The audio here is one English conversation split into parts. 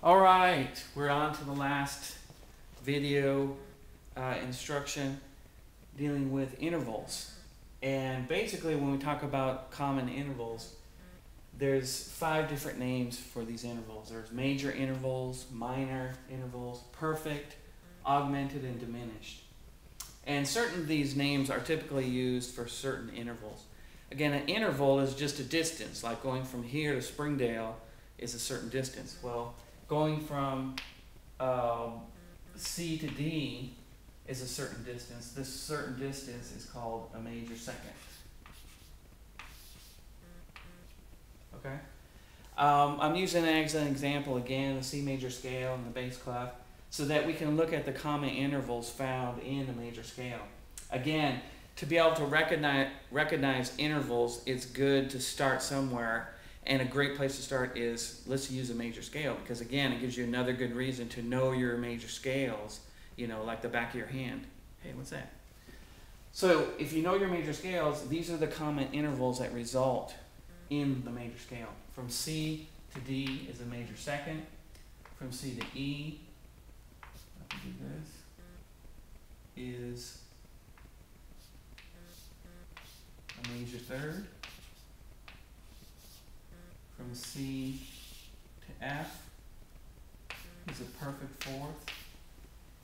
All right, we're on to the last video instruction dealing with intervals. And basically when we talk about common intervals, there's 5 different names for these intervals. There's major intervals, minor intervals, perfect, augmented, and diminished. And certain of these names are typically used for certain intervals. Again, an interval is just a distance, like going from here to Springdale is a certain distance. Well, going from C to D is a certain distance. This certain distance is called a major second. Okay? I'm using it as an example again, the C major scale and the bass clef, so that we can look at the common intervals found in the major scale. Again, to be able to recognize intervals, it's good to start somewhere. And a great place to start is, let's use a major scale, because again, it gives you another good reason to know your major scales, you know, like the back of your hand. Hey, what's that? So if you know your major scales, these are the common intervals that result in the major scale. From C to D is a major second. From C to E, let me do this, is a major third. From C to F is a perfect fourth.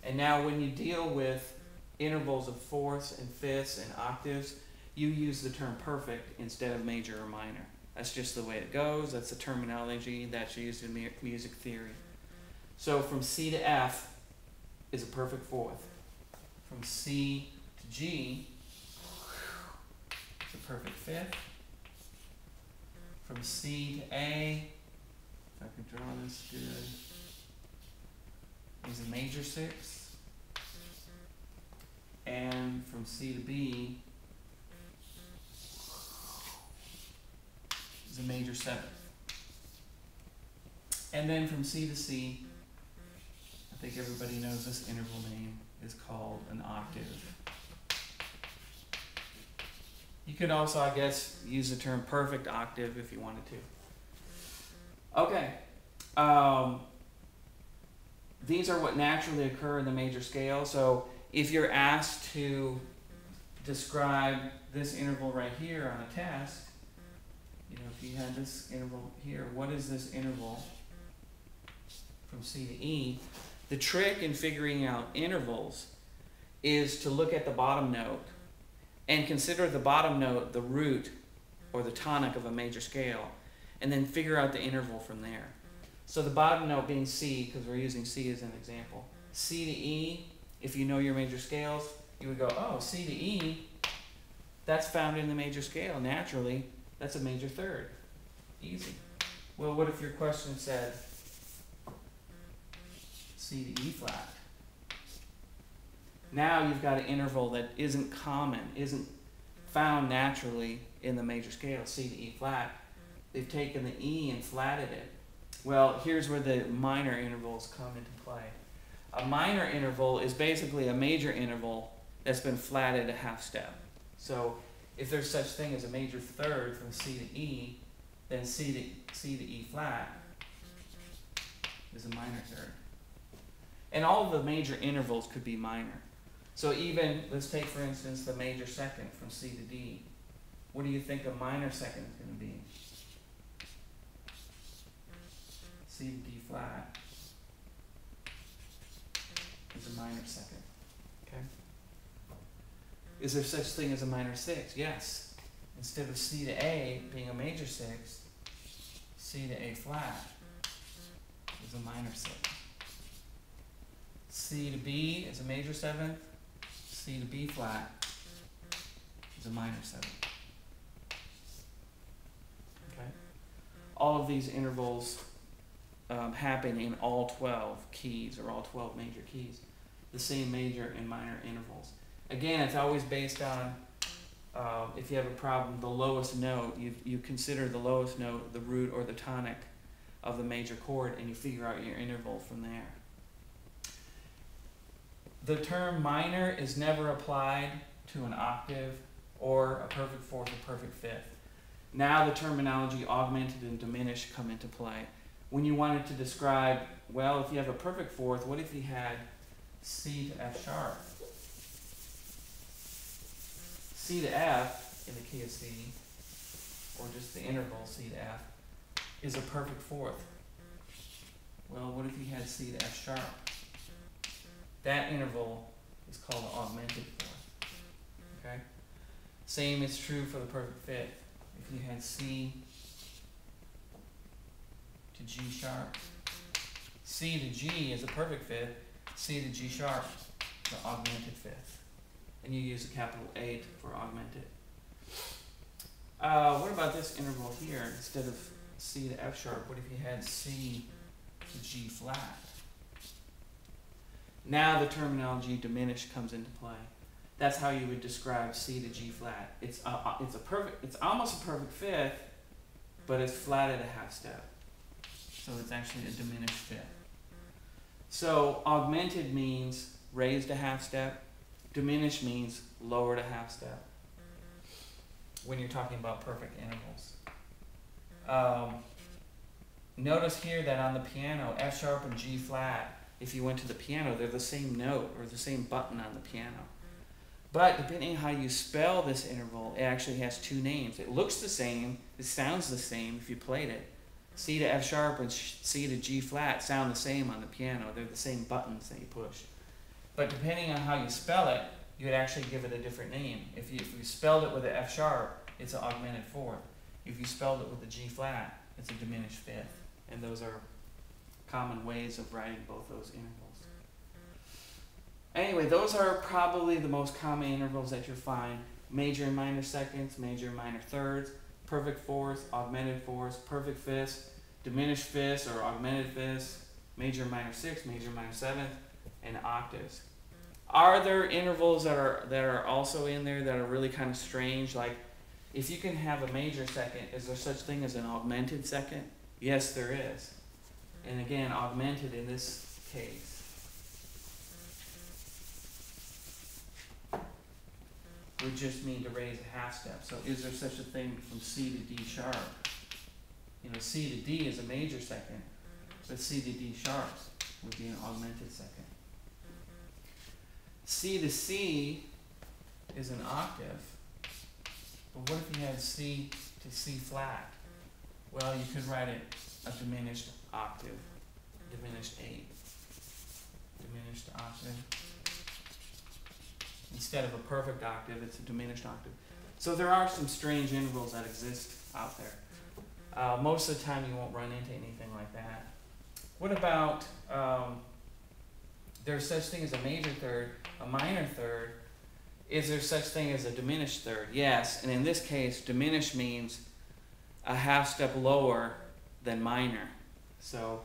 And now when you deal with intervals of fourths and fifths and octaves, you use the term perfect instead of major or minor. That's just the way it goes. That's the terminology that's used in music theory. So from C to F is a perfect fourth. From C to G is a perfect fifth. From C to A, if I can draw this good, is a major sixth. And from C to B is a major seventh. And then from C to C, I think everybody knows this interval name is called an octave. You could also, I guess, use the term perfect octave if you wanted to. Okay. These are what naturally occur in the major scale. So if you're asked to describe this interval right here on a test, you know, if you had this interval here, what is this interval from C to E? The trick in figuring out intervals is to look at the bottom note and consider the bottom note the root or the tonic of a major scale, and then figure out the interval from there. So the bottom note being C, because we're using C as an example. C to E, if you know your major scales, you would go, oh, C to E, that's found in the major scale. Naturally, that's a major third. Easy. Well, what if your question said C to E flat? Now you've got an interval that isn't common, isn't found naturally in the major scale, C to E flat. They've taken the E and flatted it. Well, here's where the minor intervals come into play. A minor interval is basically a major interval that's been flatted a half step. So if there's such thing as a major third from C to E, then C to E flat is a minor third. And all of the major intervals could be minor. So even, let's take for instance the major second from C to D. What do you think a minor second is going to be? C to D flat is a minor second. Okay? Is there such thing as a minor sixth? Yes. Instead of C to A being a major sixth, C to A flat is a minor sixth. C to B is a major seventh. C to B flat is a minor seventh. Okay? All of these intervals happen in all 12 keys, or all 12 major keys. The same major and minor intervals. Again, it's always based on, if you have a problem, the lowest note. You consider the lowest note the root or the tonic of the major chord, and you figure out your interval from there. The term minor is never applied to an octave or a perfect fourth or perfect fifth. Now the terminology augmented and diminished come into play. when you wanted to describe, well, if you have a perfect fourth, what if you had C to F sharp? C to F in the key of C, or just the interval C to F, is a perfect fourth. Well, what if you had C to F sharp? That interval is called an augmented fourth. Okay? Same is true for the perfect fifth. If you had C to G sharp, C to G is a perfect fifth, C to G sharp, the augmented fifth. And you use a capital A for augmented. What about this interval here? Instead of C to F sharp, what if you had C to G flat? Now the terminology diminished comes into play. That's how you would describe C to G flat. It's almost a perfect fifth, but it's flat at a half step. So it's actually a diminished fifth. So augmented means raised a half step. Diminished means lowered a half step. When you're talking about perfect intervals. Notice here that on the piano, F sharp and G flat, if you went to the piano, they're the same note or the same button on the piano. But depending on how you spell this interval, it actually has two names. It looks the same, it sounds the same if you played it. C to F sharp and C to G flat sound the same on the piano. They're the same buttons that you push. But depending on how you spell it, you would actually give it a different name. If you spelled it with an F sharp, it's an augmented fourth. If you spelled it with a G flat, it's a diminished fifth. And those are common ways of writing both those intervals. Anyway, those are probably the most common intervals that you'll find. Major and minor seconds, major and minor thirds, perfect fourths, augmented fourths, perfect fifths, diminished fifths or augmented fifths, major and minor sixth, major and minor seventh, and octaves. Are there intervals that are also in there that are really kind of strange? Like, if you can have a major second, is there such thing as an augmented second? Yes, there is. And again, augmented in this case would just mean to raise a half step. So is there such a thing from C to D sharp? You know, C to D is a major second, but C to D sharp would be an augmented second. C to C is an octave, but what if you had C to C flat? Well, you could write it a diminished octave, diminished eighth, diminished octave. Instead of a perfect octave, it's a diminished octave. So there are some strange intervals that exist out there. Most of the time you won't run into anything like that. What about, there's such thing as a major third, a minor third. Is there such thing as a diminished third? Yes, and in this case, diminished means a half step lower than minor. So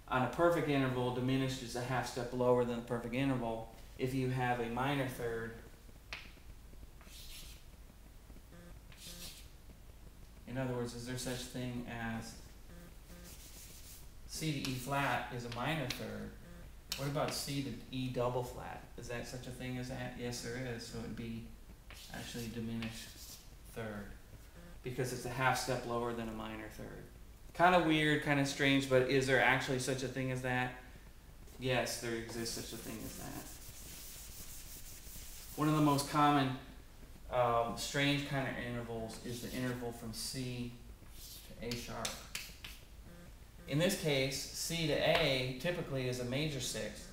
on a perfect interval, diminished is a half step lower than the perfect interval. If you have a minor third, in other words, is there such thing as C to E flat is a minor third? What about C to E double flat? Is that such a thing as that? Yes, there is. So it would be actually a diminished third because it's a half step lower than a minor third. Kind of weird, kind of strange, but is there actually such a thing as that? Yes, there exists such a thing as that. One of the most common strange kind of intervals is the interval from C to A sharp. In this case, C to A typically is a major sixth.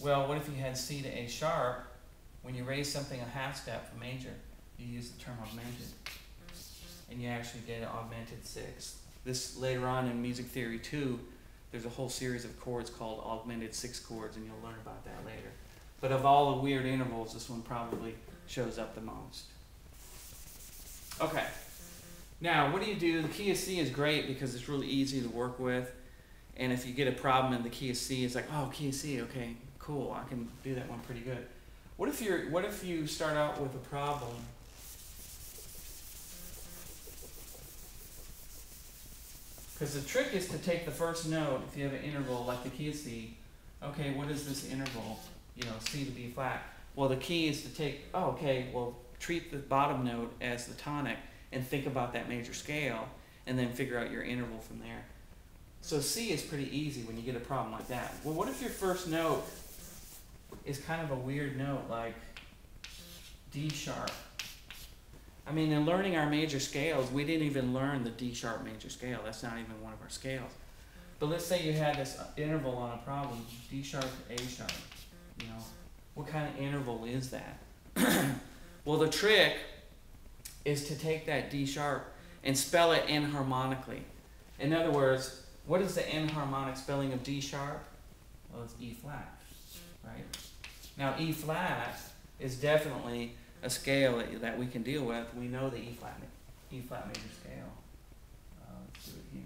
Well, what if you had C to A sharp? When you raise something a half step from major, you use the term augmented. And you actually get an augmented sixth. This later on in music theory 2, there's a whole series of chords called augmented sixth chords, and you'll learn about that later. But of all the weird intervals, this one probably shows up the most. Okay. Now, what do you do? The key of C is great because it's really easy to work with. And if you get a problem in the key of C, it's like, oh, key of C, okay, cool, I can do that one pretty good. What if you start out with a problem because the trick is to take the first note, if you have an interval like the key of C, okay, what is this interval? You know, C to B flat. Well, the key is to take, oh, okay, well, treat the bottom note as the tonic and think about that major scale and then figure out your interval from there. So C is pretty easy when you get a problem like that. Well, what if your first note is kind of a weird note, like D sharp? I mean, in learning our major scales, we didn't even learn the D sharp major scale. That's not even one of our scales. But let's say you had this interval on a problem, D sharp to A sharp. You know, what kind of interval is that? Well, the trick is to take that D sharp and spell it enharmonically. In other words, what is the enharmonic spelling of D sharp? Well, it's E flat, right? Now, E flat is definitely a scale that we can deal with. We know the E flat major scale. Let's do it here.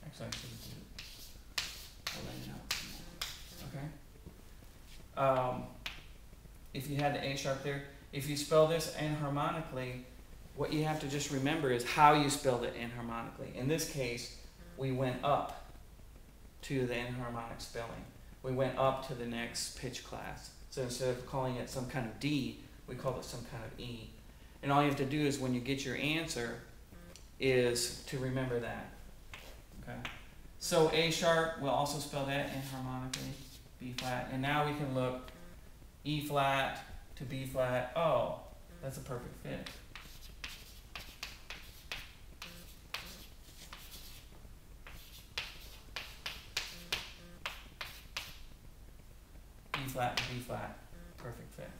Actually, I should do it. I'll lay it out. Okay. If you had the A sharp there, if you spell this enharmonically, what you have to just remember is how you spelled it enharmonically. In this case, we went up to the enharmonic spelling. We went up to the next pitch class. So instead of calling it some kind of D, we call it some kind of E. And all you have to do is when you get your answer is to remember that. Okay. So A sharp, we'll also spell that enharmonically, B flat. And now we can look E flat to B flat. Oh, that's a perfect fit. E flat to B flat, perfect fit.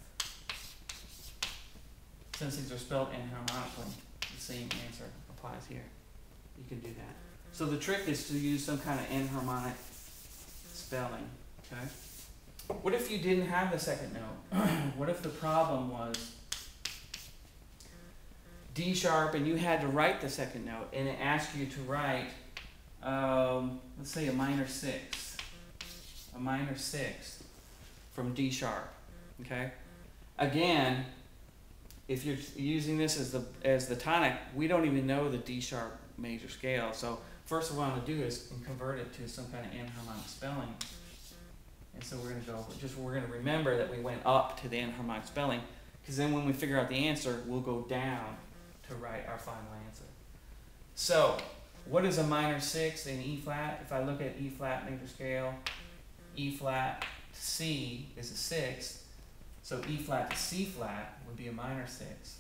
Since these are spelled enharmonically, the same answer applies here. You can do that. So the trick is to use some kind of enharmonic spelling, okay? What if you didn't have the second note? What if the problem was D sharp and you had to write the second note and it asked you to write, let's say a minor sixth from D sharp, okay? Again, if you're using this as the tonic, we don't even know the D sharp major scale. So first what I'm going to do is convert it to some kind of enharmonic spelling. And so we're going to remember that we went up to the enharmonic spelling, because then when we figure out the answer, we'll go down to write our final answer. So what is a minor sixth in E flat? If I look at E flat major scale, E flat to C is a sixth. So E flat to C flat would be a minor sixth.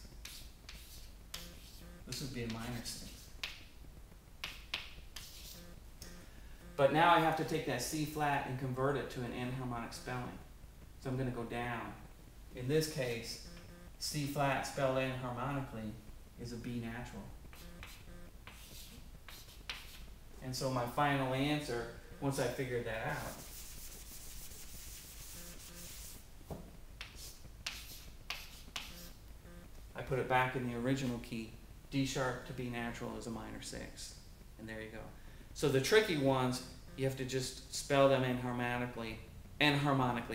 This would be a minor sixth. But now I have to take that C flat and convert it to an enharmonic spelling. So I'm going to go down. In this case, C flat spelled enharmonically is a B natural. And so my final answer, once I figured that out, I put it back in the original key. D sharp to B natural is a minor sixth. And there you go. So the tricky ones, you have to just spell them enharmonically,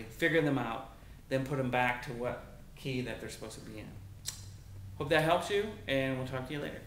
figure them out, then put them back to what key that they're supposed to be in. Hope that helps you, and we'll talk to you later.